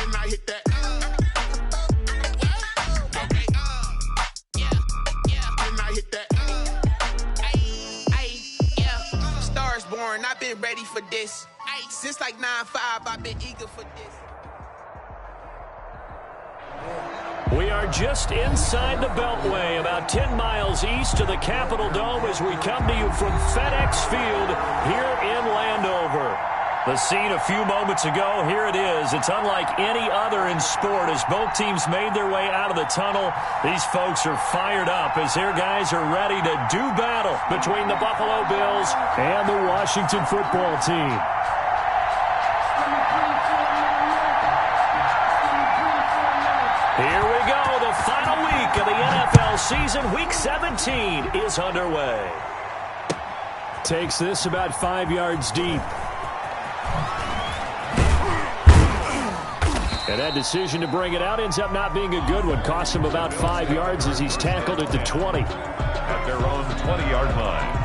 And I hit that. And I hit that. Stars born, I've been ready for this. Since like 9-5, I've been eager for this. We are just inside the Beltway, about 10 miles east of the Capitol Dome as we come to you from FedEx Field here in Landover. The scene a few moments ago, here it is. It's unlike any other in sport as both teams made their way out of the tunnel. These folks are fired up as their guys are ready to do battle between the Buffalo Bills and the Washington football team. Here we go. The final week of the NFL season. Week 17 is underway. Takes this about 5 yards deep. And that decision to bring it out ends up not being a good one. Costs him about 5 yards as he's tackled at the 20. At their own 20-yard line.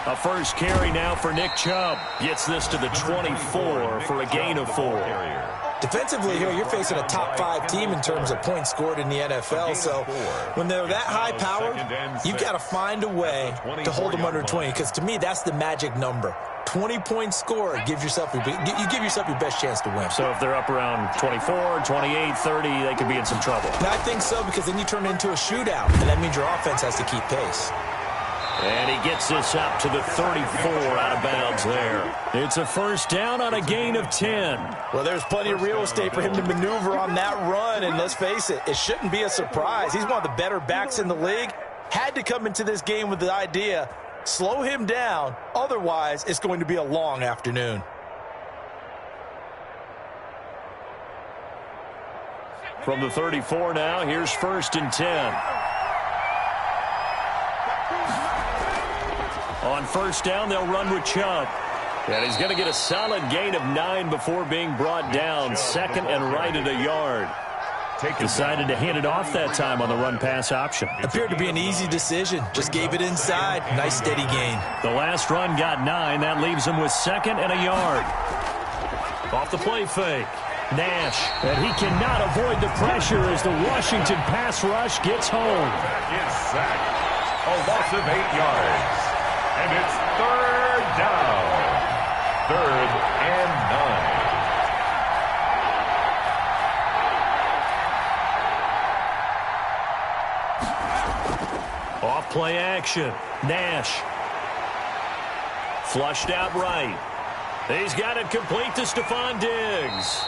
A first carry now for Nick Chubb. Gets this to the 24 for a gain of 4. Defensively here, you're facing a top 5 team in terms of points scored in the NFL. So when they're that high powered, you've got to find a way to hold them under 20. Because to me, that's the magic number. 20 points scored, you give yourself your best chance to win. So if they're up around 24, 28, 30, they could be in some trouble. And I think so, because then you turn it into a shootout, and that means your offense has to keep pace. And he gets this up to the 34 out of bounds there. It's a first down on a gain of 10. Well, there's plenty of real estate for him to maneuver on that run, and let's face it, it shouldn't be a surprise. He's one of the better backs in the league. Had to come into this game with the idea, slow him down, otherwise it's going to be a long afternoon. From the 34 now, here's first and 10. On first down, they'll run with Chubb. And he's going to get a solid gain of 9 before being brought down. Second and right at a yard. Decided to hand it off that time on the run-pass option. Appeared to be an easy decision. Just gave it inside. Nice steady gain. The last run got 9. That leaves him with second and a yard. Off the play fake. Nash. And he cannot avoid the pressure as the Washington pass rush gets home. That is sacked. A loss of 8 yards. And it's third down. 3rd and 9. Off play action. Nash. Flushed out right. He's got it complete to Stephon Diggs.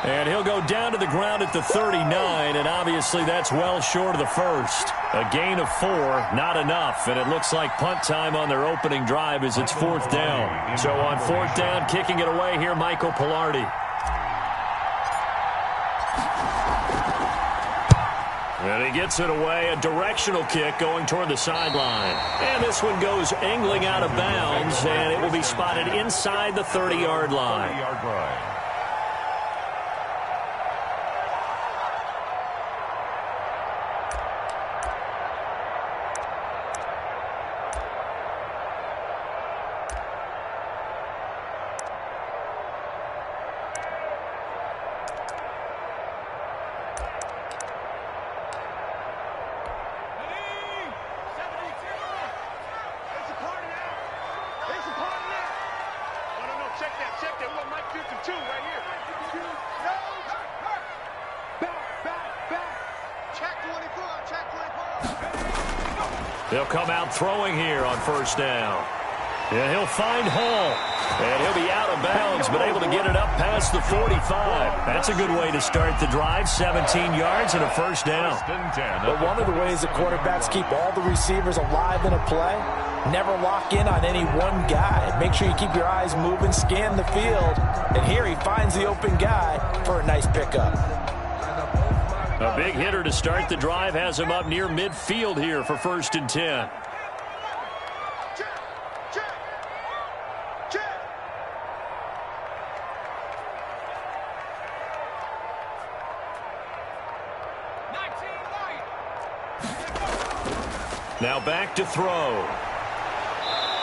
And he'll go down to the ground at the 39, and obviously that's well short of the first. A gain of 4, not enough, and it looks like punt time on their opening drive as it's 4th down. So on 4th down, kicking it away here, Michael Pilardi. And he gets it away, a directional kick going toward the sideline. And this one goes angling out of bounds, and it will be spotted inside the 30-yard line. They'll come out throwing here on first down. And he'll find Hall. And he'll be out of bounds, but able to get it up past the 45. That's a good way to start the drive. 17 yards and a first down. But one of the ways the quarterbacks keep all the receivers alive in a play, never lock in on any one guy. Make sure you keep your eyes moving, scan the field. And here he finds the open guy for a nice pickup. A big hitter to start the drive has him up near midfield here for first and 10. Now back to throw.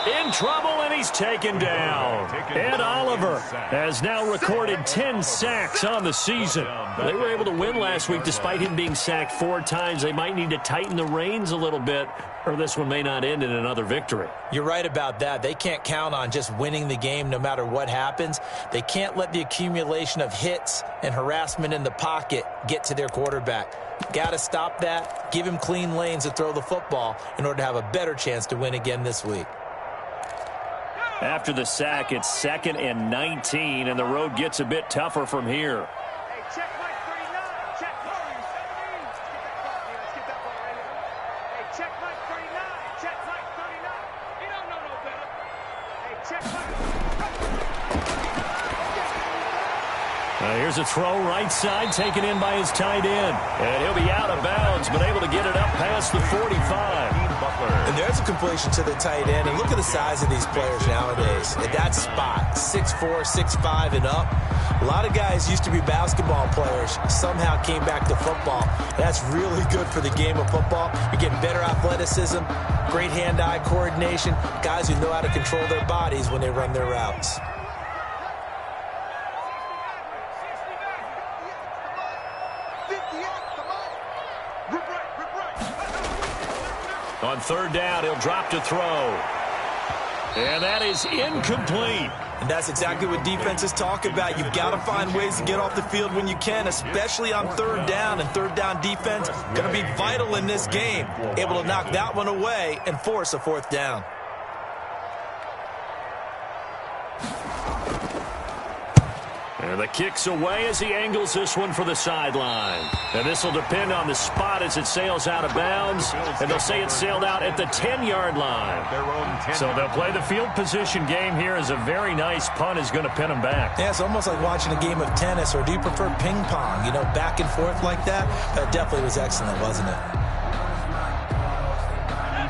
In trouble, and he's taken down. Ed Oliver has now recorded 10 sacks on the season. They were able to win last week despite him being sacked 4 times. They might need to tighten the reins a little bit, or this one may not end in another victory. You're right about that. They can't count on just winning the game no matter what happens. They can't let the accumulation of hits and harassment in the pocket get to their quarterback. Got to stop that, give him clean lanes to throw the football in order to have a better chance to win again this week. After the sack, it's 2nd and 19, and the road gets a bit tougher from here. Hey, check Mike 39. Check Mike 17. Let's get that ball right here. Hey, check Mike 39. Check Mike 39. He don't know no better. Hey, check Mike. Here's a throw right side, taken in by his tight end. And he'll be out of bounds, but able to get it up past the 45. And there's a completion to the tight end. And look at the size of these players nowadays. At that spot, 6'4", 6'5", and up. A lot of guys used to be basketball players, somehow came back to football. That's really good for the game of football. You're getting better athleticism, great hand-eye coordination, guys who know how to control their bodies when they run their routes. On 3rd down, he'll drop to throw. And that is incomplete. And that's exactly what defenses talk about. You've got to find ways to get off the field when you can, especially on 3rd down. And 3rd down defense going to be vital in this game. Able to knock that one away and force a 4th down. And the kick's away as he angles this one for the sideline. And this will depend on the spot as it sails out of bounds. And they'll say it sailed out at the 10-yard line. So they'll play the field position game here as a very nice punt is going to pin them back. Yeah, it's almost like watching a game of tennis, or do you prefer ping pong? You know, back and forth like that? That definitely was excellent, wasn't it?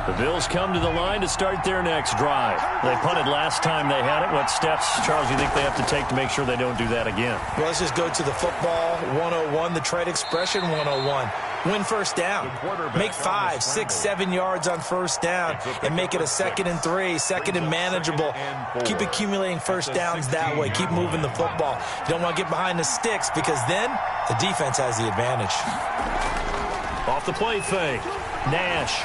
The Bills come to the line to start their next drive. They punted last time they had it. What steps, Charles, do you think they have to take to make sure they don't do that again? Well, let's just go to the football 101, the trade expression 101. Win 1st down. Make 5, 6, 7 yards on 1st down and make it a 2nd and 3, 2nd and manageable. Keep accumulating 1st downs that way. Keep moving the football. You don't want to get behind the sticks because then the defense has the advantage. Off the play fake. Nash.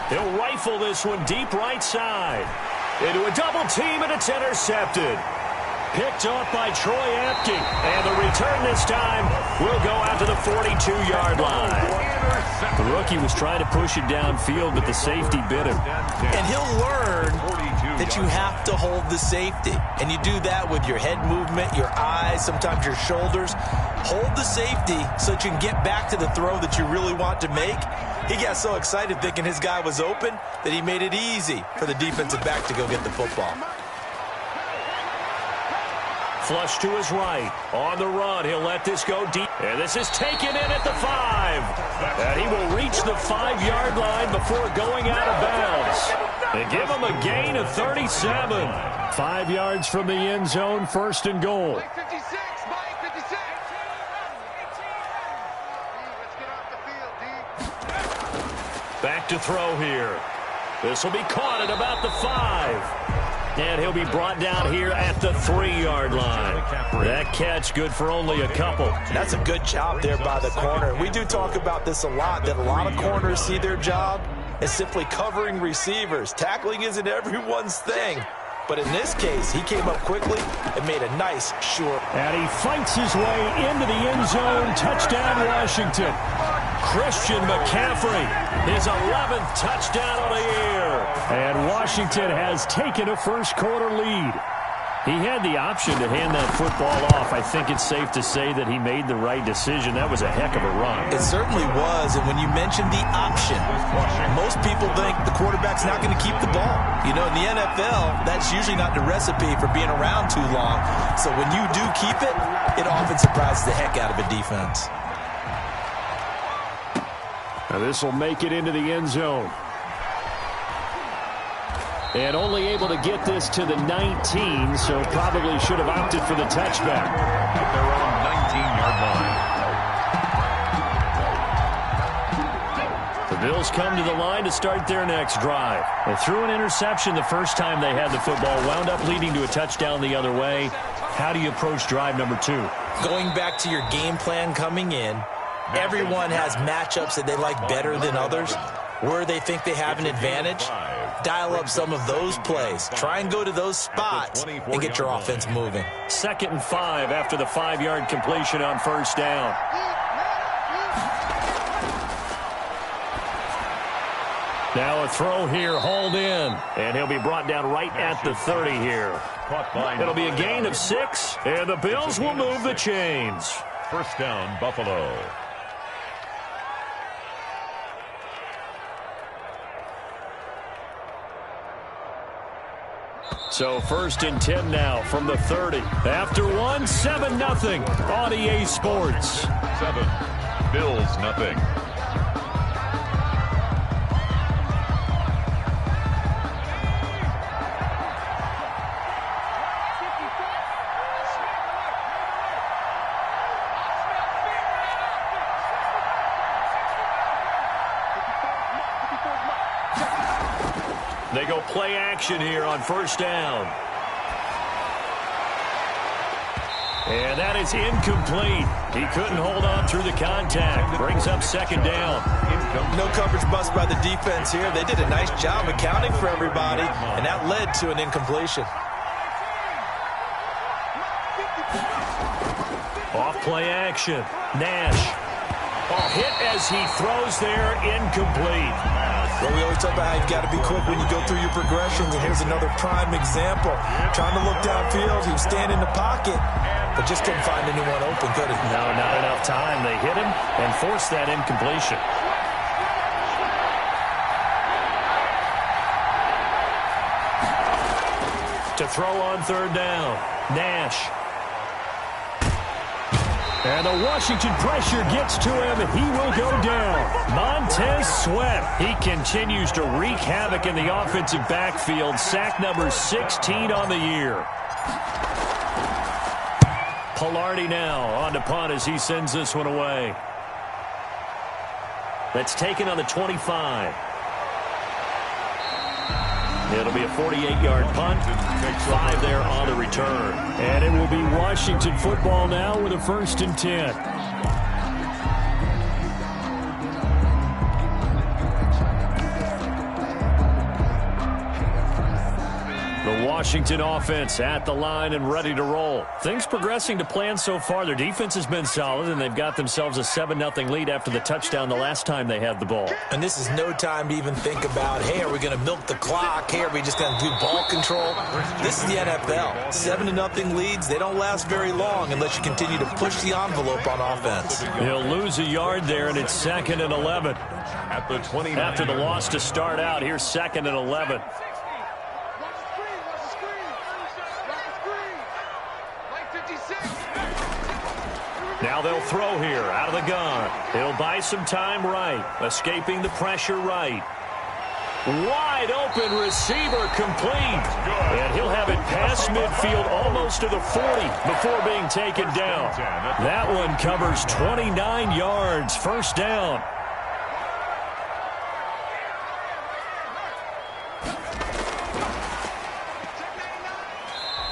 He'll rifle this one deep right side. Into a double team, and it's intercepted. Picked off by Troy Apke. And the return this time will go out to the 42-yard line. The rookie was trying to push it downfield, but the safety bit him. And he'll learn that you have to hold the safety. And you do that with your head movement, your eyes, sometimes your shoulders. Hold the safety so that you can get back to the throw that you really want to make. He got so excited thinking his guy was open that he made it easy for the defensive back to go get the football. Flush to his right. On the run, he'll let this go deep. And this is taken in at the 5. And he will reach the 5-yard line before going out of bounds. They give him a gain of 37. 5 yards from the end zone, 1st and goal. Mike 56. Mike 56. Let's get off the field, D. Back to throw here. This will be caught at about the 5. And he'll be brought down here at the 3-yard line. That catch good for only a couple. That's a good job there by the corner. We do talk about this a lot, that a lot of corners see their job as simply covering receivers. Tackling isn't everyone's thing. But in this case, he came up quickly and made a nice, sure. And he fights his way into the end zone. Touchdown, Washington. Christian McCaffrey, his 11th touchdown of the year. And Washington has taken a first-quarter lead. He had the option to hand that football off. I think it's safe to say that he made the right decision. That was a heck of a run. It certainly was, and when you mentioned the option, most people think the quarterback's not going to keep the ball. You know, in the NFL, that's usually not the recipe for being around too long. So when you do keep it, it often surprises the heck out of a defense. Now this will make it into the end zone. And only able to get this to the 19, so probably should have opted for the touchback. At their own 19-yard line. Bills come to the line to start their next drive. They threw an interception the first time they had the football, wound up leading to a touchdown the other way. How do you approach drive number 2? Going back to your game plan coming in, everyone has matchups that they like better than others. Where they think they have an advantage, dial up some of those plays. Try and go to those spots and get your offense moving. 2nd and 5 after the 5-yard completion on first down. Now a throw here, hauled in, and he'll be brought down right at the 30 here. It'll be a gain of 6, and the Bills will move the chains. First down, Buffalo. So 1st and 10 now from the 30. After 1, 7-0 on EA Sports. 7, Bills nothing. They go play action here on first down. And that is incomplete. He couldn't hold on through the contact. Brings up 2nd down. No coverage bust by the defense here. They did a nice job accounting for everybody, and that led to an incompletion. Off play action. Nash. Hit as he throws there, incomplete. Well, we always talk about how you've got to be quick when you go through your progressions, and here's another prime example. Trying to look downfield, he was standing in the pocket, but just couldn't find anyone open, could he? No, not enough time. They hit him and forced that incompletion. To throw on 3rd down, Nash. And the Washington pressure gets to him. He will go down. Montez Sweat. He continues to wreak havoc in the offensive backfield. Sack number 16 on the year. Pilardi now on to punt as he sends this one away. That's taken on the 25. It'll be a 48-yard punt. 5 there on the return. And it will be Washington football now with a 1st and 10. The Washington offense at the line and ready to roll. Things progressing to plan so far. Their defense has been solid, and they've got themselves a 7-0 lead after the touchdown the last time they had the ball. And this is no time to even think about, hey, are we going to milk the clock? Hey, are we just going to do ball control? This is the NFL. 7-0 leads, they don't last very long unless you continue to push the envelope on offense. He'll lose a yard there, and it's 2nd and 11. At the 29. After the loss to start out, here's 2nd and 11. Now they'll throw here out of the gun. He'll buy some time right. Escaping the pressure right. Wide open receiver complete. And he'll have it past midfield almost to the 40 before being taken down. That one covers 29 yards. First down.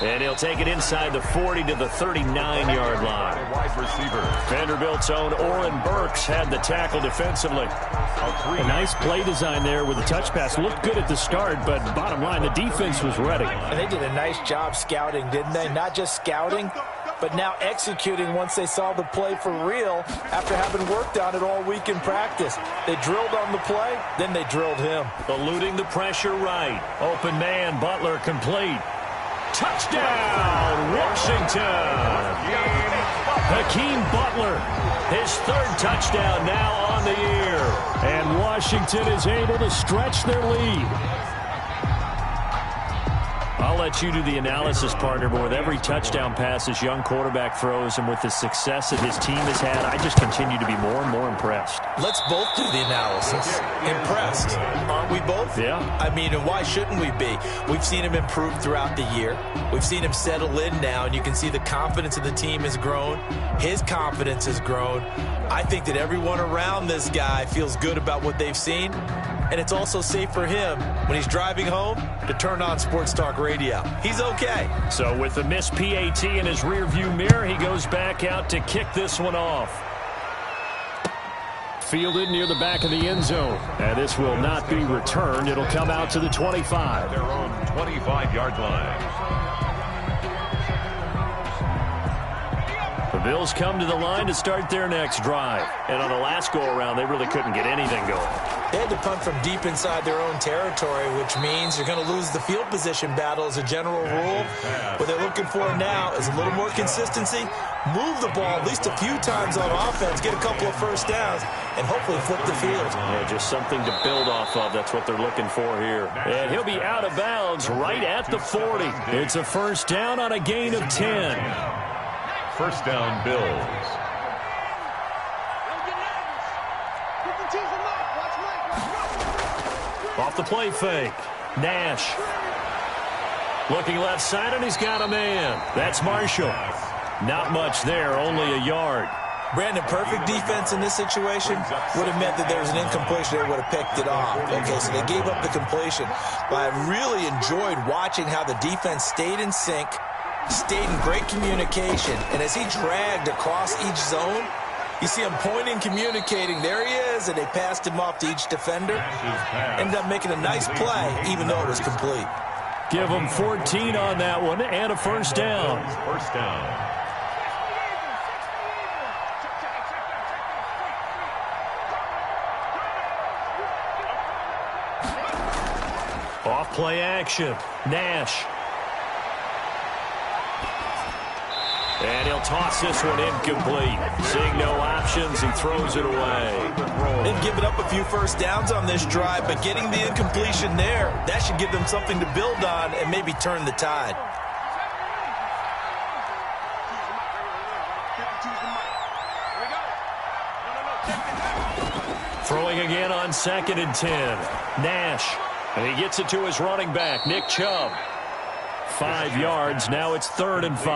And he'll take it inside the 40 to the 39-yard line. Wide receiver. Vanderbilt's own Oren Burks had the tackle defensively. A nice play design there with a touch pass. Looked good at the start, but bottom line, the defense was ready. And they did a nice job scouting, didn't they? Not just scouting, but now executing once they saw the play for real after having worked on it all week in practice. They drilled on the play, then they drilled him. Eluding the pressure right. Open man, Butler complete. Touchdown, Washington! Hakeem Butler, his 3rd touchdown now on the year. And Washington is able to stretch their lead. I'll let you do the analysis, partner, but with every touchdown pass this young quarterback throws and with the success that his team has had, I just continue to be more and more impressed. Let's both do the analysis. Impressed. Aren't we both? Yeah. I mean, and why shouldn't we be? We've seen him improve throughout the year. We've seen him settle in now, and you can see the confidence of the team has grown. His confidence has grown. I think that everyone around this guy feels good about what they've seen, and it's also safe for him when he's driving home to turn on Sports Talk Radio. He's okay. So with the missed PAT in his rearview mirror, he goes back out to kick this one off. Fielded near the back of the end zone. And this will not be returned. It'll come out to the 25. Their own 25-yard line. The Bills come to the line to start their next drive. And on the last go-around, they really couldn't get anything going. They had to punt from deep inside their own territory, which means you're going to lose the field position battle as a general rule. What they're looking for now is a little more consistency, move the ball at least a few times on offense, get a couple of first downs, and hopefully flip the field. Yeah, just something to build off of. That's what they're looking for here. And he'll be out of bounds right at the 40. It's a first down on a gain of 10. First down, Bills. Off the play fake. Nash. Looking left side, and he's got a man. That's Marshall. Not much there, only a yard. Brandon, perfect defense in this situation would have meant that there was an incompletion. They would have picked it off. Okay, so they gave up the completion. But I really enjoyed watching how the defense stayed in sync, stayed in great communication, and as he dragged across each zone, you see him pointing, communicating. There he is, and they passed him off to each defender. Ended up making a nice play, even though it was complete. Give him 14 on that one and a first down. First down. Off play action. Nash. And he'll toss this one incomplete. Seeing no options, he throws it away. They've given up a few first downs on this drive, but getting the incompletion there, that should give them something to build on and maybe turn the tide. Throwing again on 2nd and 10. Nash. And he gets it to his running back, Nick Chubb. 5 yards. Now it's 3rd and 5.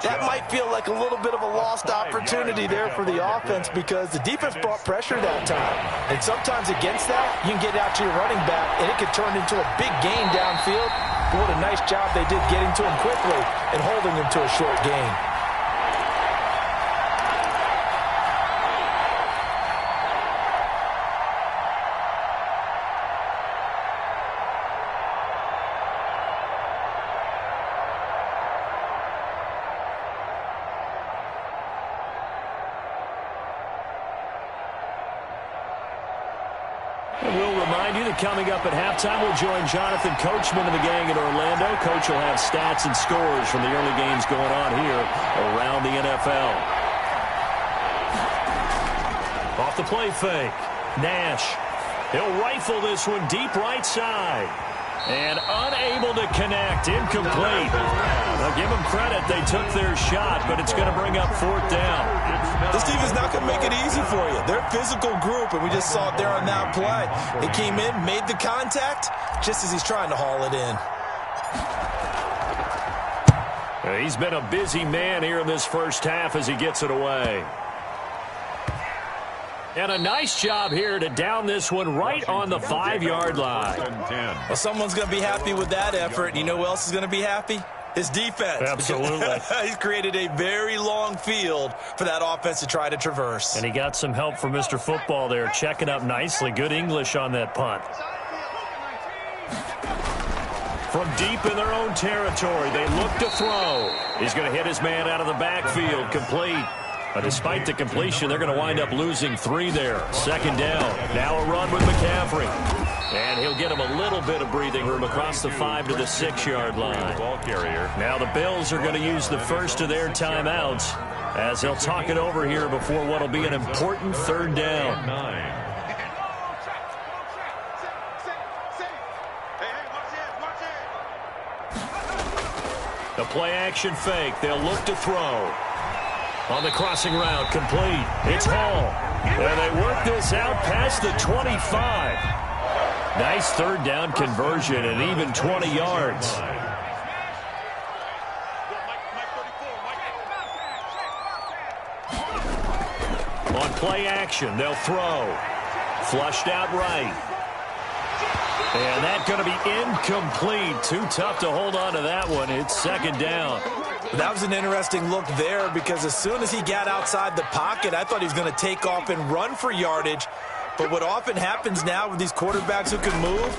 That might feel like a little bit of a lost opportunity there for the offense because the defense brought pressure that time. And sometimes against that, you can get out to your running back, and it could turn into a big gain downfield. But what a nice job they did getting to him quickly and holding him to a short gain. Coming up at halftime, we'll join Jonathan Coachman and the gang in Orlando. Coach will have stats and scores from the early games going on here around the NFL. Off the play fake. Nash. He'll rifle this one deep right side. And unable to connect. Incomplete. Now give them credit. They took their shot, but it's going to bring up 4th down. This team is not going to make it easy for you. They're a physical group, and we just saw it there on that play. They came in, made the contact, just as he's trying to haul it in. He's been a busy man here in this first half as he gets it away. And a nice job here to down this one right on the 5-yard line. Well, someone's going to be happy with that effort. And you know who else is going to be happy? His defense. Absolutely. He's created a very long field for that offense to try to traverse. And he got some help from Mr. Football there, checking up nicely. Good English on that punt. From deep in their own territory, they look to throw. He's going to hit his man out of the backfield, complete. But despite the completion, they're going to wind up losing 3 there. 2nd down. Now a run with McCaffrey. And he'll get him a little bit of breathing room across the 5 to the 6-yard line. Ball carrier. Now the Bills are going to use the first of their timeouts as they'll talk it over here before what will be an important 3rd down. 9. The play-action fake. They'll look to throw. On the crossing route, complete. It's Hall. And they work this out past the 25. Nice third down conversion and even 20 yards. On play action, they'll throw. Flushed out right. And that's going to be incomplete. Too tough to hold on to that one. It's second down. That was an interesting look there because as soon as he got outside the pocket, I thought he was going to take off and run for yardage. But what often happens now with these quarterbacks who can move,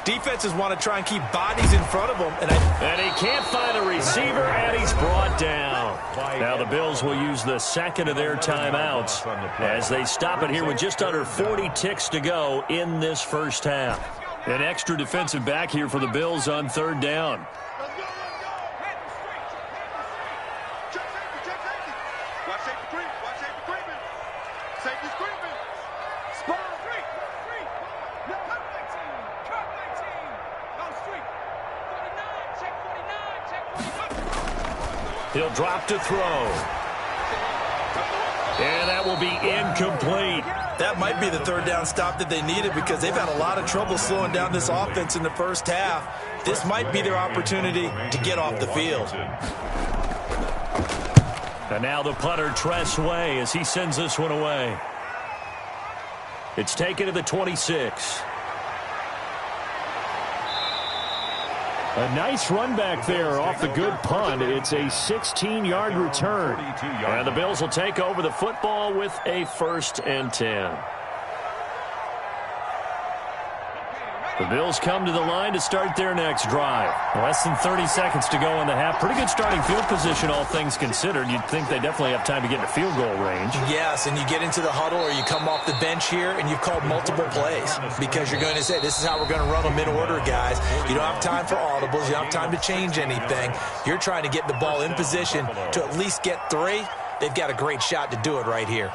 defenses want to try and keep bodies in front of them. And he can't find a receiver, and he's brought down. Now the Bills will use the second of their timeouts as they stop it here with just under 40 ticks to go in this first half. An extra defensive back here for the Bills on third down. He'll drop to throw. And that will be incomplete. That might be the third down stop that they needed because they've had a lot of trouble slowing down this offense in the first half. This might be their opportunity to get off the field. And now the punter, Tress Way, as he sends this one away. It's taken to the 26. A nice run back there off the good punt. It's a 16-yard return. And the Bills will take over the football with a 1st and 10. The Bills come to the line to start their next drive. Less than 30 seconds to go in the half. Pretty good starting field position, all things considered. You'd think they definitely have time to get into field goal range. Yes, and you get into the huddle or you come off the bench here and you've called multiple plays because you're going to say, this is how we're going to run them in order, guys. You don't have time for audibles. You don't have time to change anything. You're trying to get the ball in position to at least get 3. They've got a great shot to do it right here.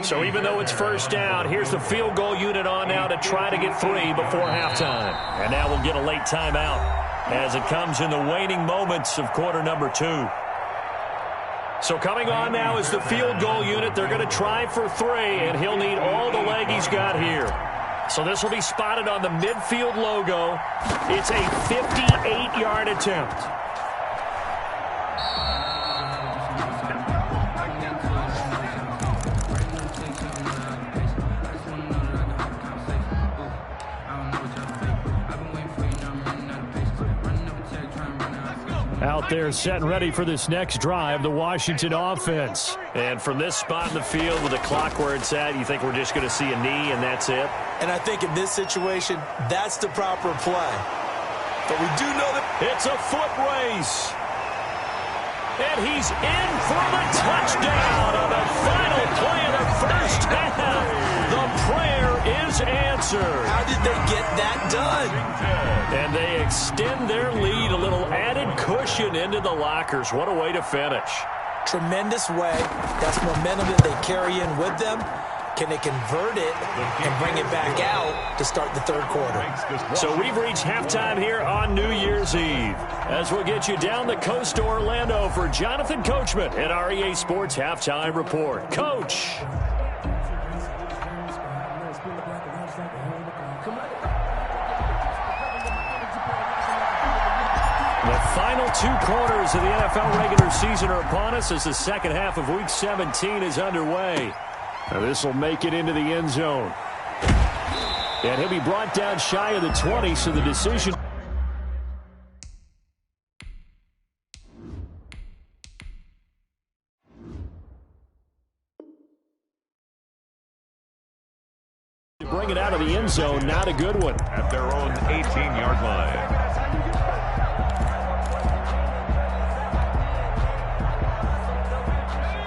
So even though it's first down, here's the field goal unit on now to try to get 3 before halftime. And now we'll get a late timeout as it comes in the waning moments of quarter number 2. So coming on now is the field goal unit. They're going to try for 3, and he'll need all the leg he's got here. So this will be spotted on the midfield logo. It's a 58-yard attempt. Out there set and ready for this next drive, the Washington offense. And from this spot in the field with the clock where it's at, you think we're just going to see a knee and that's it? And I think in this situation, that's the proper play. But we do know that it's a foot race. And he's in for the touchdown on the final play of the first half. The prayer is answered. How did they get that done? And they extend their lead, a little added cushion into the lockers. What a way to finish. Tremendous way. That's momentum that they carry in with them. Can they convert it and bring it back out to start the third quarter? So we've reached halftime here on New Year's Eve. As we'll get you down the coast to Orlando for Jonathan Coachman at REA Sports Halftime Report. Coach. The final 2 quarters of the NFL regular season are upon us as the second half of Week 17 is underway. Now this will make it into the end zone. And he'll be brought down shy of the 20, so the decision. To bring it out of the end zone, not a good one. At their own 18-yard line.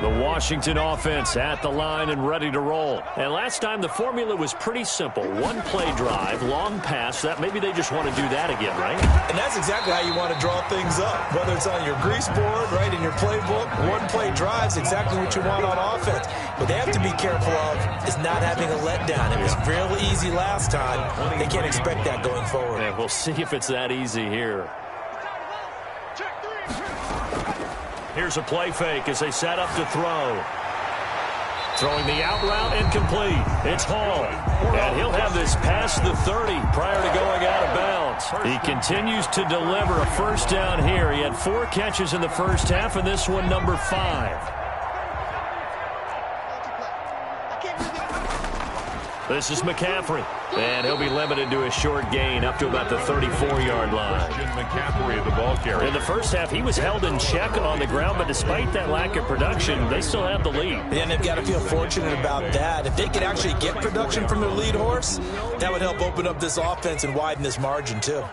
The Washington offense at the line and ready to roll. And last time the formula was pretty simple. 1 play drive, long pass. That maybe they just want to do that again, right? And that's exactly how you want to draw things up. Whether it's on your grease board, right, in your playbook, 1 play drive is exactly what you want on offense. What they have to be careful of is not having a letdown. It was real easy last time. They can't expect that going forward. And we'll see if it's that easy here. Here's a play fake as they set up to throw. Throwing the out route incomplete. It's Hall. And he'll have this past the 30 prior to going out of bounds. He continues to deliver a first down here. He had 4 catches in the first half, and this one number 5. This is McCaffrey, and he'll be limited to a short gain up to about the 34-yard line. McCaffrey, the ball carrier. In the first half, he was held in check on the ground, but despite that lack of production, they still have the lead. And they've got to feel fortunate about that. If they could actually get production from their lead horse, that would help open up this offense and widen this margin, too.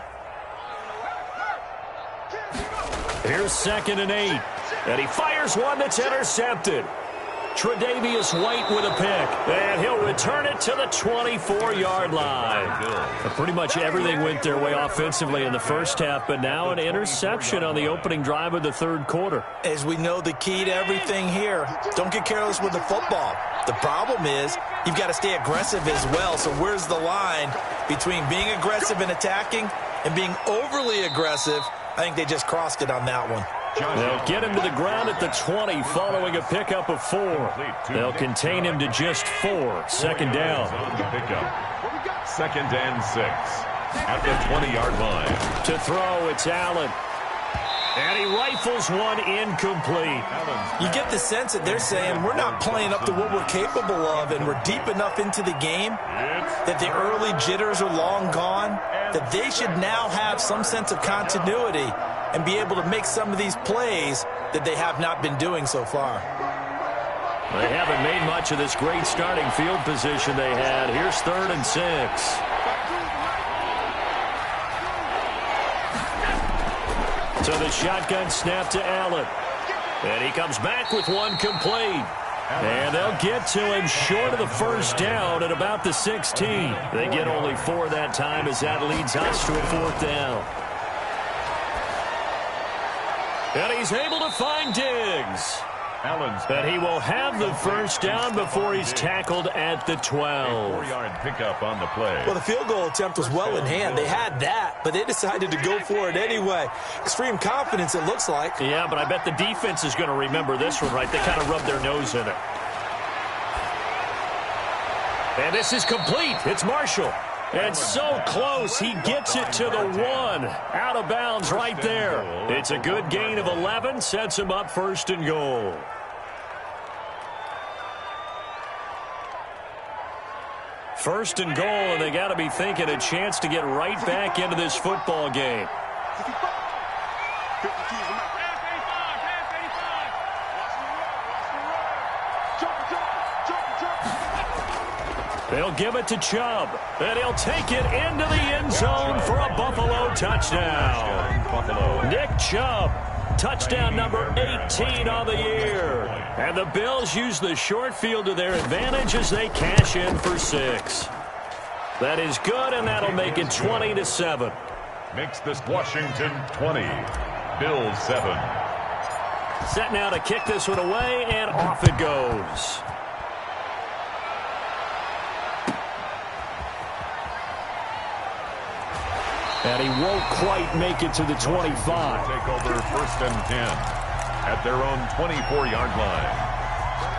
Here's 2nd and 8, and he fires one that's intercepted. Tre'Davious White with a pick, and he'll return it to the 24-yard line. Pretty much everything went their way offensively in the first half, but now an interception on the opening drive of the third quarter. As we know, the key to everything here, don't get careless with the football. The problem is you've got to stay aggressive as well, so where's the line between being aggressive and attacking and being overly aggressive? I think they just crossed it on that one. They'll get him to the ground at the 20 following a pickup of 4. They'll contain him to just 4. 2nd down. 2nd and 6 at the 20-yard line. To throw, it's Allen. And he rifles one incomplete. You get the sense that they're saying we're not playing up to what we're capable of, and we're deep enough into the game that the early jitters are long gone, that they should now have some sense of continuity and be able to make some of these plays that they have not been doing so far. They haven't made much of this great starting field position they had. Here's 3rd and 6. So the shotgun snap to Allen. And he comes back with one complete. And they'll get to him short of the first down at about the 16. They get only 4 that time as that leads us to a 4th down. And he's able to find Diggs. And he will have the first down before he's tackled at the 12. 4-yard pickup on the play. Well, the field goal attempt was well in hand. They had that, but they decided to go for it anyway. Extreme confidence, it looks like. Yeah, but I bet the defense is going to remember this one, right? They kind of rubbed their nose in it. And this is complete. It's Marshall. And so close, he gets it to the 1. Out of bounds right there. It's a good gain of 11, sets him up 1st and goal. First and goal, and they got to be thinking a chance to get right back into this football game. They'll give it to Chubb, and he'll take it into the end zone for a Buffalo touchdown. Nick Chubb, touchdown number 18 on the year. And the Bills use the short field to their advantage as they cash in for 6. That is good, and that'll make it 20-7. Makes this Washington 20, Bills 7. Set now to kick this one away, and off it goes. And he won't quite make it to the 25. Take over 1st and 10 at their own 24-yard line.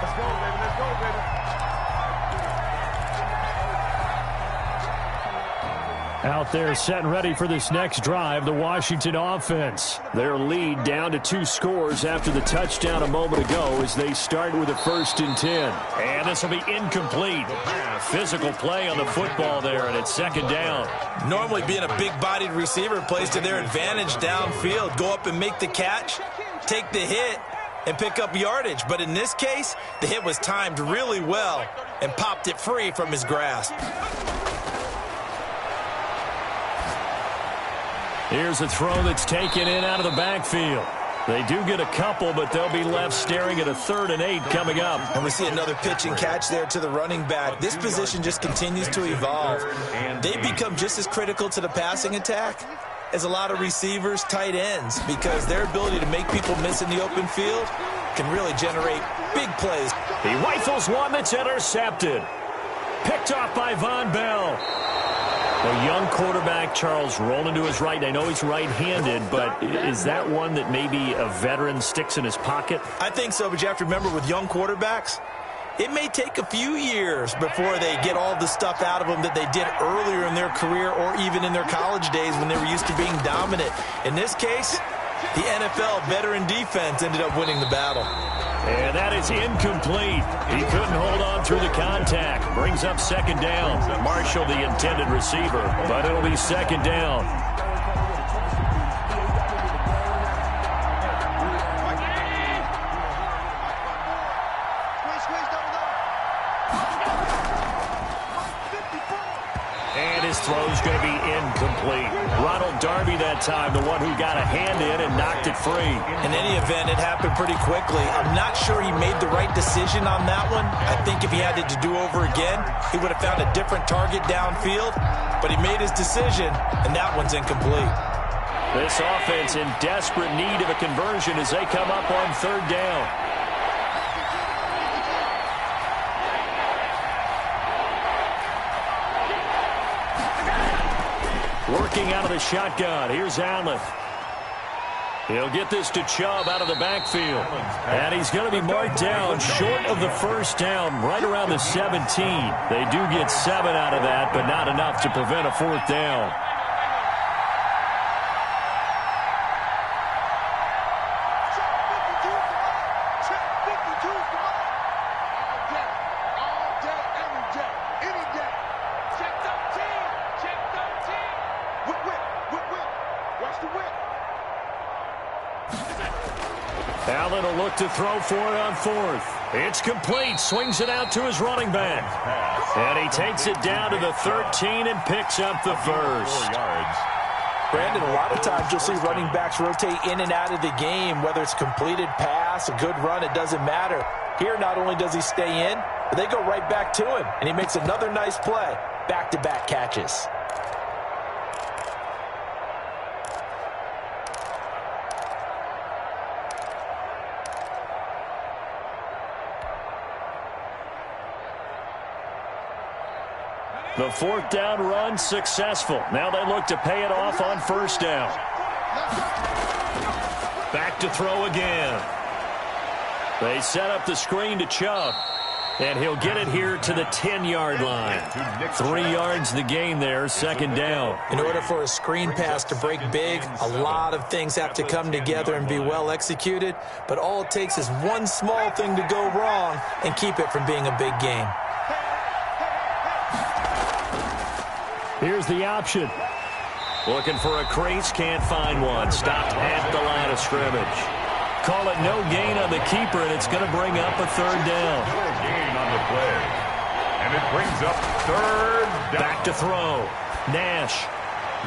Let's go, baby. Let's go, baby. Out there set and ready for this next drive, the Washington offense. Their lead down to 2 scores after the touchdown a moment ago as they start with a 1st and 10. And this will be incomplete. Physical play on the football there, and it's 2nd down. Normally being a big-bodied receiver plays to their advantage downfield. Go up and make the catch, take the hit, and pick up yardage. But in this case, the hit was timed really well and popped it free from his grasp. Here's a throw that's taken in out of the backfield. They do get a couple, but they'll be left staring at a 3rd and 8 coming up. And we see another pitch and catch there to the running back. This position just continues to evolve. They become just as critical to the passing attack as a lot of receivers, tight ends, because their ability to make people miss in the open field can really generate big plays. He rifles one that's intercepted. Picked off by Von Bell. A young quarterback, Charles, rolling to his right. I know he's right-handed, but is that one that maybe a veteran sticks in his pocket? I think so, but you have to remember with young quarterbacks, it may take a few years before they get all the stuff out of them that they did earlier in their career or even in their college days when they were used to being dominant. In this case, the NFL veteran defense ended up winning the battle. And that is incomplete. He couldn't hold on through the contact. Brings up second down. Marshall, the intended receiver, but it'll be second down. And his throw's going to be incomplete. Ronald Darby that time, the one who got a hand in and knocked it free. In any event, it happened pretty quickly. I'm not sure he made the right decision on that one. I think if he had it to do over again, he would have found a different target downfield. But he made his decision, and that one's incomplete. This offense in desperate need of a conversion as they come up on third down. Working out of the shotgun. Here's Allen. He'll get this to Chubb out of the backfield. And he's going to be marked down short of the first down, right around the 17. They do get 7 out of that, but not enough to prevent a fourth down. Allen will look to throw for it on fourth. It's complete. Swings it out to his running back. And he takes it down to the 13 and picks up the first. Brandon, a lot of times you'll see running backs rotate in and out of the game, whether it's completed pass, a good run, it doesn't matter. Here, not only does he stay in, but they go right back to him, and he makes another nice play. Back-to-back catches. The fourth down run successful. Now they look to pay it off on first down. Back to throw again. They set up the screen to Chubb. And he'll get it here to the 10-yard line. 3 yards the gain there, second down. In order for a screen pass to break big, a lot of things have to come together and be well executed. But all it takes is one small thing to go wrong and keep it from being a big gain. Here's the option. Looking for a crease, can't find one. Stopped at the line of scrimmage. Call it no gain on the keeper, and it's going to bring up a third down. No gain on the play. And it brings up third down. Back to throw. Nash.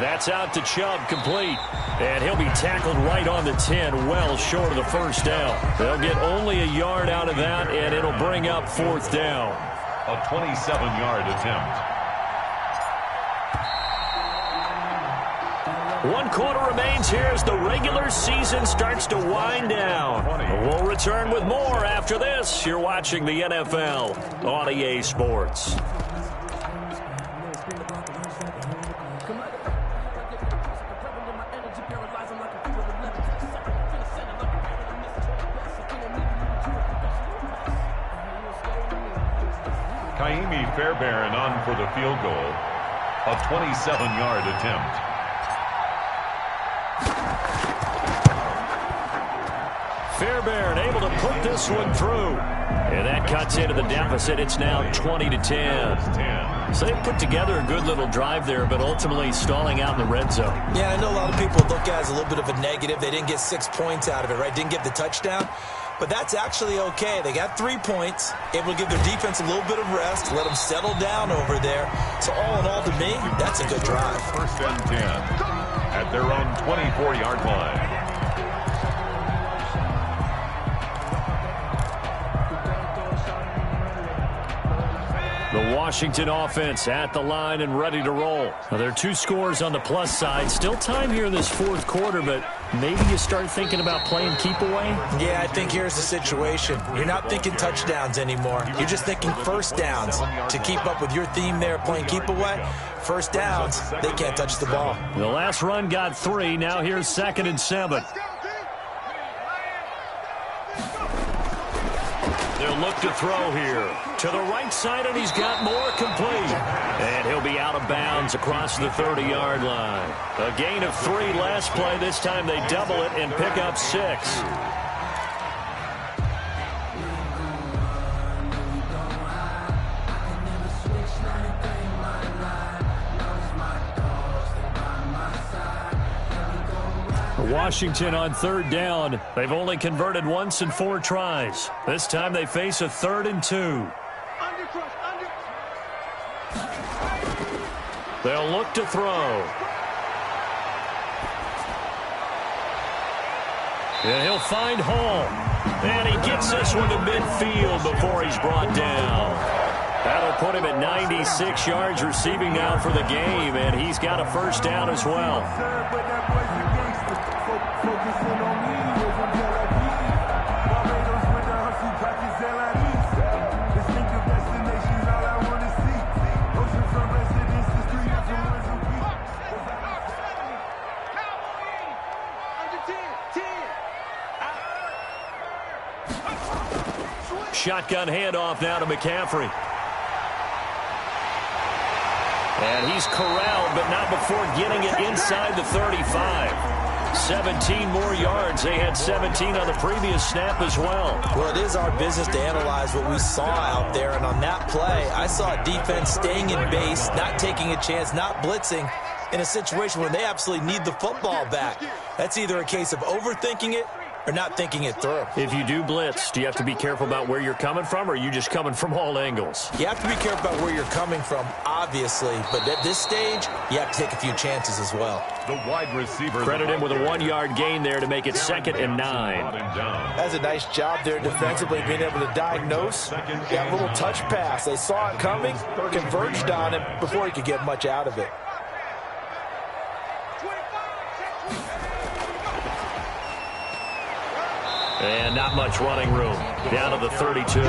That's out to Chubb, complete. And he'll be tackled right on the 10, well short of the first down. They'll get only a yard out of that, and it'll bring up fourth down. A 27-yard attempt. 1 quarter remains here as the regular season starts to wind down. We'll return with more after this. You're watching the NFL on EA Sports. Kaimi Fairbairn on for the field goal. A 27-yard attempt. Fairbairn able to put this one through. And that cuts into the deficit. It's now 20-10. So they put together a good little drive there, but ultimately stalling out in the red zone. Yeah, I know a lot of people look at it as a little bit of a negative. They didn't get 6 points out of it, right? Didn't get the touchdown. But that's actually okay. They got 3 points, able to give their defense a little bit of rest, let them settle down over there. So all in all, to me, that's a good drive. First and 10 at their own 24-yard line. The Washington offense at the line and ready to roll. Now, there are 2 scores on the plus side. Still time here in this fourth quarter, but maybe you start thinking about playing keep away? Yeah, I think here's the situation. You're not thinking touchdowns anymore. You're just thinking first downs. To keep up with your theme there, playing keep away, first downs, they can't touch the ball. The last run got 3. Now here's 2nd and 7. They'll look to throw here. To the right side, and he's got more complete. And he'll be out of bounds across the 30-yard line. A gain of 3 last play. This time they double it and pick up 6. Washington on 3rd down. They've only converted once in 4 tries. This time they face a 3rd and 2. They'll look to throw. And he'll find Hall. And he gets this one to midfield before he's brought down. That'll put him at 96 yards receiving now for the game, and he's got a first down as well. Shotgun handoff now to McCaffrey. And he's corralled, but not before getting it inside the 35. 17 more yards. They had 17 on the previous snap as well. Well, it is our business to analyze what we saw out there. And on that play, I saw a defense staying in base, not taking a chance, not blitzing in a situation where they absolutely need the football back. That's either a case of overthinking it or not thinking it through. If you do blitz, do you have to be careful about where you're coming from, or are you just coming from all angles? You have to be careful about where you're coming from, obviously. But at this stage, you have to take a few chances as well. The wide receiver. Credit him with a 1-yard gain there to make it 2nd and 9. That's a nice job there defensively, being able to diagnose that little touch pass. They saw it coming, converged on it before he could get much out of it. And not much running room. Down to the 32.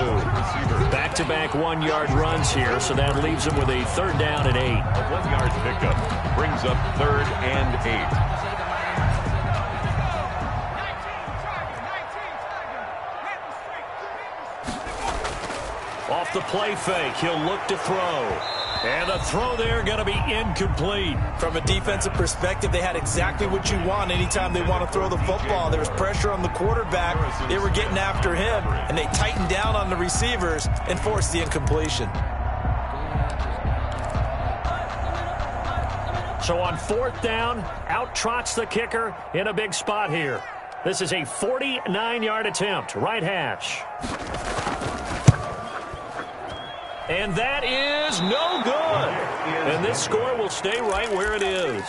Back-to-back 1-yard runs here, so that leaves him with a 3rd down and 8. A 1-yard pickup brings up 3rd and 8. Off the play fake, he'll look to throw. And the throw there going to be incomplete. From a defensive perspective, they had exactly what you want anytime they want to throw the football. There was pressure on the quarterback. They were getting after him, and they tightened down on the receivers and forced the incompletion. So on 4th down, out trots the kicker in a big spot here. This is a 49-yard attempt, right hash. And that is no good. And this score will stay right where it is.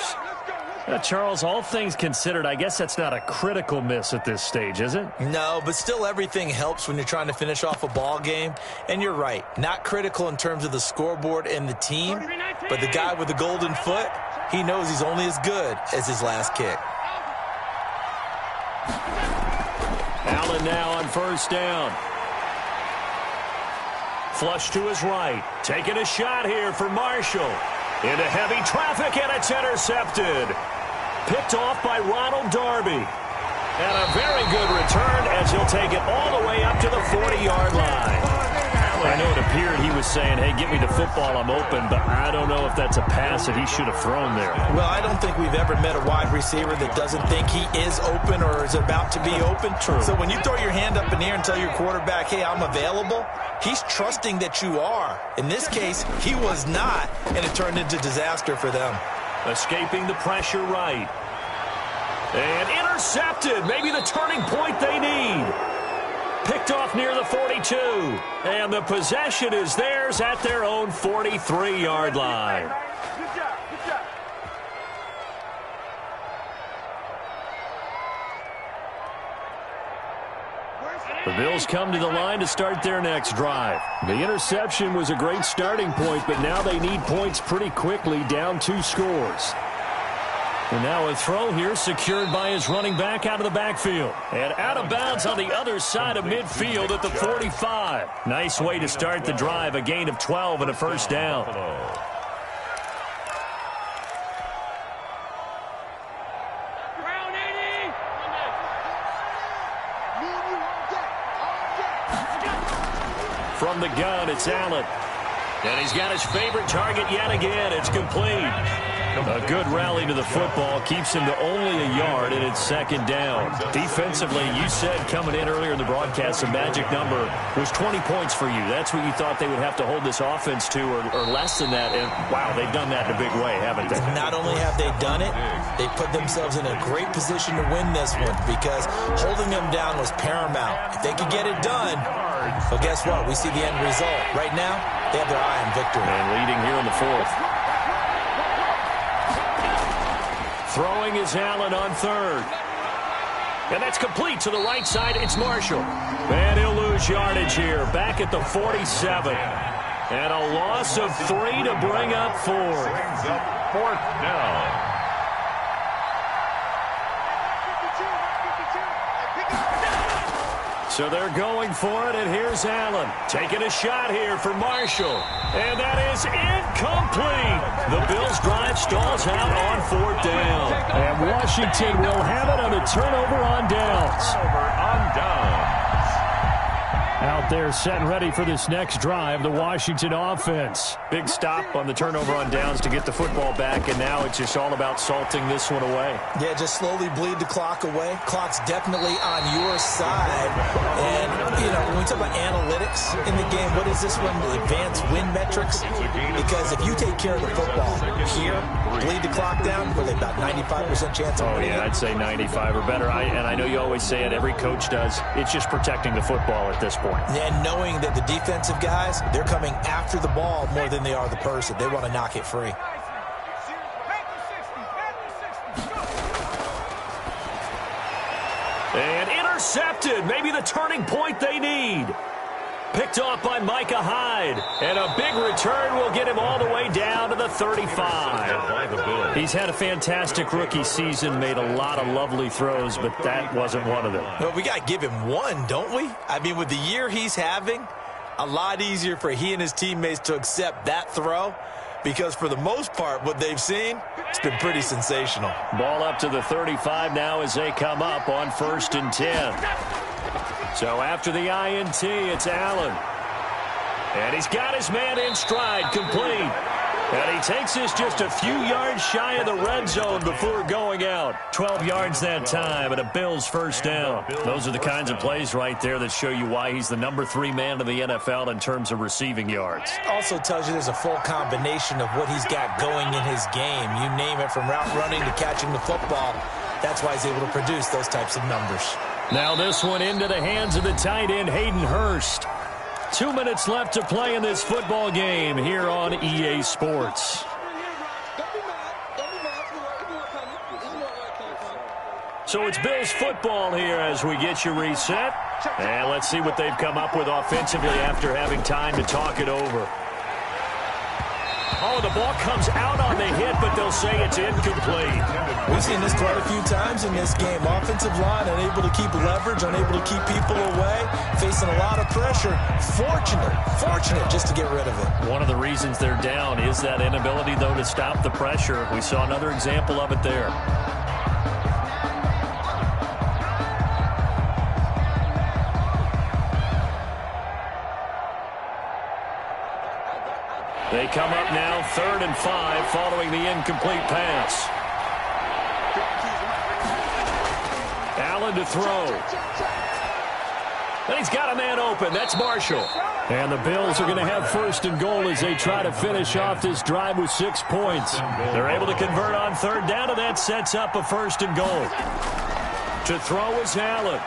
Charles, all things considered, I guess that's not a critical miss at this stage, is it? No, but still everything helps when you're trying to finish off a ball game. And you're right, not critical in terms of the scoreboard and the team, but the guy with the golden foot, he knows he's only as good as his last kick. Allen now on 1st down. Flush to his right. Taking a shot here for Marshall. Into heavy traffic, and it's intercepted. Picked off by Ronald Darby. And a very good return as he'll take it all the way up to the 40-yard line. I know it appeared he was saying, hey, get me the football, I'm open, but I don't know if that's a pass that he should have thrown there. Well, I don't think we've ever met a wide receiver that doesn't think he is open or is about to be open. True. So when you throw your hand up in the air and tell your quarterback, hey, I'm available, he's trusting that you are. In this case, he was not, and it turned into disaster for them. Escaping the pressure right. And intercepted. Maybe the turning point they need. Picked off near the 42. And the possession is theirs at their own 43-yard line. Good job. Good job. The Bills come to the line to start their next drive. The interception was a great starting point, but now they need points pretty quickly, down 2 scores. And now a throw here secured by his running back out of the backfield. And out of bounds on the other side of midfield at the 45. Nice way to start the drive. A gain of 12 and a first down. From the gun, it's Allen. And he's got his favorite target yet again. It's complete. A good rally to the football keeps him to only a yard, and it's second down. Defensively, you said coming in earlier in the broadcast, the magic number was 20 points for you. That's what you thought they would have to hold this offense to, or less than that. And, wow, they've done that in a big way, haven't they? Not only have they done it, they put themselves in a great position to win this one because holding them down was paramount. If they could get it done, well, guess what? We see the end result. Right now, they have their eye on victory. And leading here in the fourth. Throwing is Allen on third. And that's complete to the right side. It's Marshall. And he'll lose yardage here. Back at the 47. And a loss of 3 to bring up 4. Brings up fourth down. So they're going for it, and here's Allen. Taking a shot here for Marshall. And that is incomplete. The Bills' drive stalls out on fourth down. And Washington will have it on a turnover on downs. Out there set and ready for this next drive, the Washington offense. Big stop on the turnover on downs to get the football back, and now it's just all about salting this one away. Yeah, just slowly bleed the clock away. Clock's definitely on your side. And, you know, when we talk about analytics in the game, what is this one? The advanced win metrics? Because if you take care of the football here, bleed the clock down, with about 95% chance of winning. Oh, yeah, I'd say 95 or better. And I know you always say it, every coach does. It's just protecting the football at this point. And knowing that the defensive guys, they're coming after the ball more than they are the person. They want to knock it free. And intercepted. Maybe the turning point they need. Picked off by Micah Hyde. And a big return will get him all the way down to the 35. He's had a fantastic rookie season, made a lot of lovely throws, but that wasn't one of them. Well, we got to give him one, don't we? I mean, with the year he's having, a lot easier for he and his teammates to accept that throw because for the most part, what they've seen, it's been pretty sensational. Ball up to the 35 now as they come up on 1st and 10. So after the INT, it's Allen. And he's got his man in stride, complete. And he takes this just a few yards shy of the red zone before going out. 12 yards that time and a Bills first down. Those are the kinds of plays right there that show you why he's the number 3 man in the NFL in terms of receiving yards. Also tells you there's a full combination of what he's got going in his game. You name it, from route running to catching the football. That's why he's able to produce those types of numbers. Now this one into the hands of the tight end, Hayden Hurst. 2 minutes left to play in this football game here on EA Sports. So it's Bills football here as we get you reset. And let's see what they've come up with offensively after having time to talk it over. Oh, the ball comes out on the hit, but they'll say it's incomplete. We've seen this quite a few times in this game. Offensive line unable to keep leverage, unable to keep people away, facing a lot of pressure. Fortunate just to get rid of it. One of the reasons they're down is that inability, though, to stop the pressure. We saw another example of it there. They come up now 3rd and 5 following the incomplete pass. Allen to throw. And he's got a man open. That's Marshall. And the Bills are going to have 1st and goal as they try to finish off this drive with 6 points. They're able to convert on 3rd down, and that sets up a 1st and goal. To throw is Allen.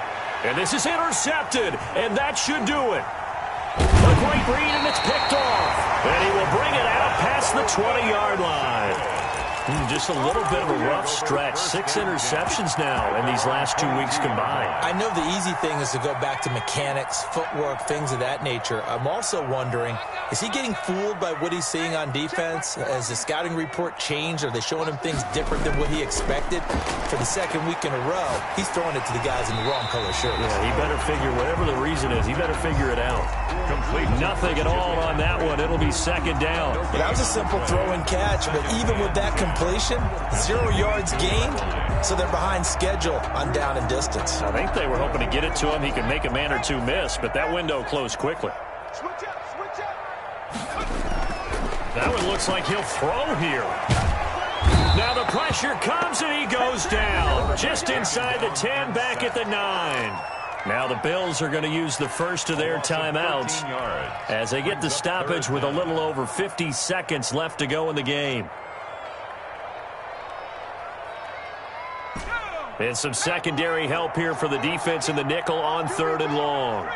And this is intercepted, and that should do it. A great read, and it's picked off. And he will bring it out past the 20-yard line. Just a little bit of a rough stretch. 6 interceptions now in these last 2 weeks combined. I know the easy thing is to go back to mechanics, footwork, things of that nature. I'm also wondering, is he getting fooled by what he's seeing on defense? Has the scouting report changed? Are they showing him things different than what he expected? For the second week in a row, he's throwing it to the guys in the wrong color shirts. Yeah, he better figure, whatever the reason is, he better figure it out. Nothing at all on that one. It'll be second down. That was a simple throw and catch, but even with that completion, 0 yards gained, so they're behind schedule on down and distance. I think they were hoping to get it to him. He could make a man or two miss, but that window closed quickly. Switch up, switch up. That one looks like he'll throw here. Now the pressure comes and he goes down. Just inside the 10, back at the 9. Now the Bills are going to use the first of their timeouts as they get the stoppage with a little over 50 seconds left to go in the game. And some secondary help here for the defense in the nickel on 3rd and long.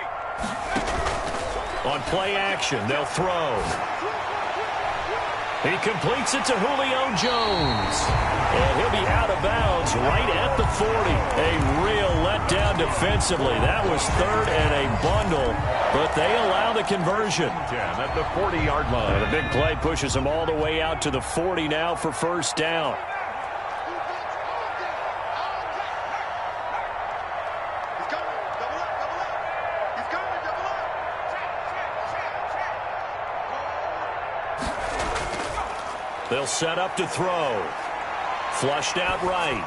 On play action, they'll throw. He completes it to Julio Jones. And he'll be out of bounds right at the 40. A real letdown defensively. That was 3rd and a bundle, but they allow the conversion. 10 at the 40-yard line. The big play pushes them all the way out to the 40 now for first down. They'll set up to throw. Flushed out right.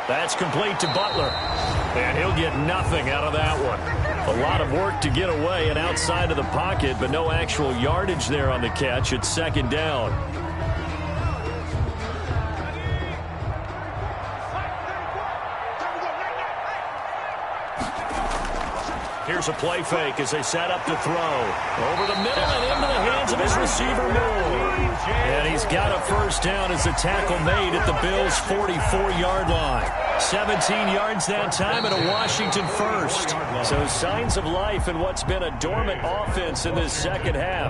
That's complete to Butler. And he'll get nothing out of that one. A lot of work to get away and outside of the pocket, but no actual yardage there on the catch. It's second down. Here's a play fake as they set up to throw. Over the middle and into the hands of his receiver, Moore. And he's got a first down as the tackle made at the Bills' 44-yard line. 17 yards that time and a Washington first. So signs of life in what's been a dormant offense in this second half.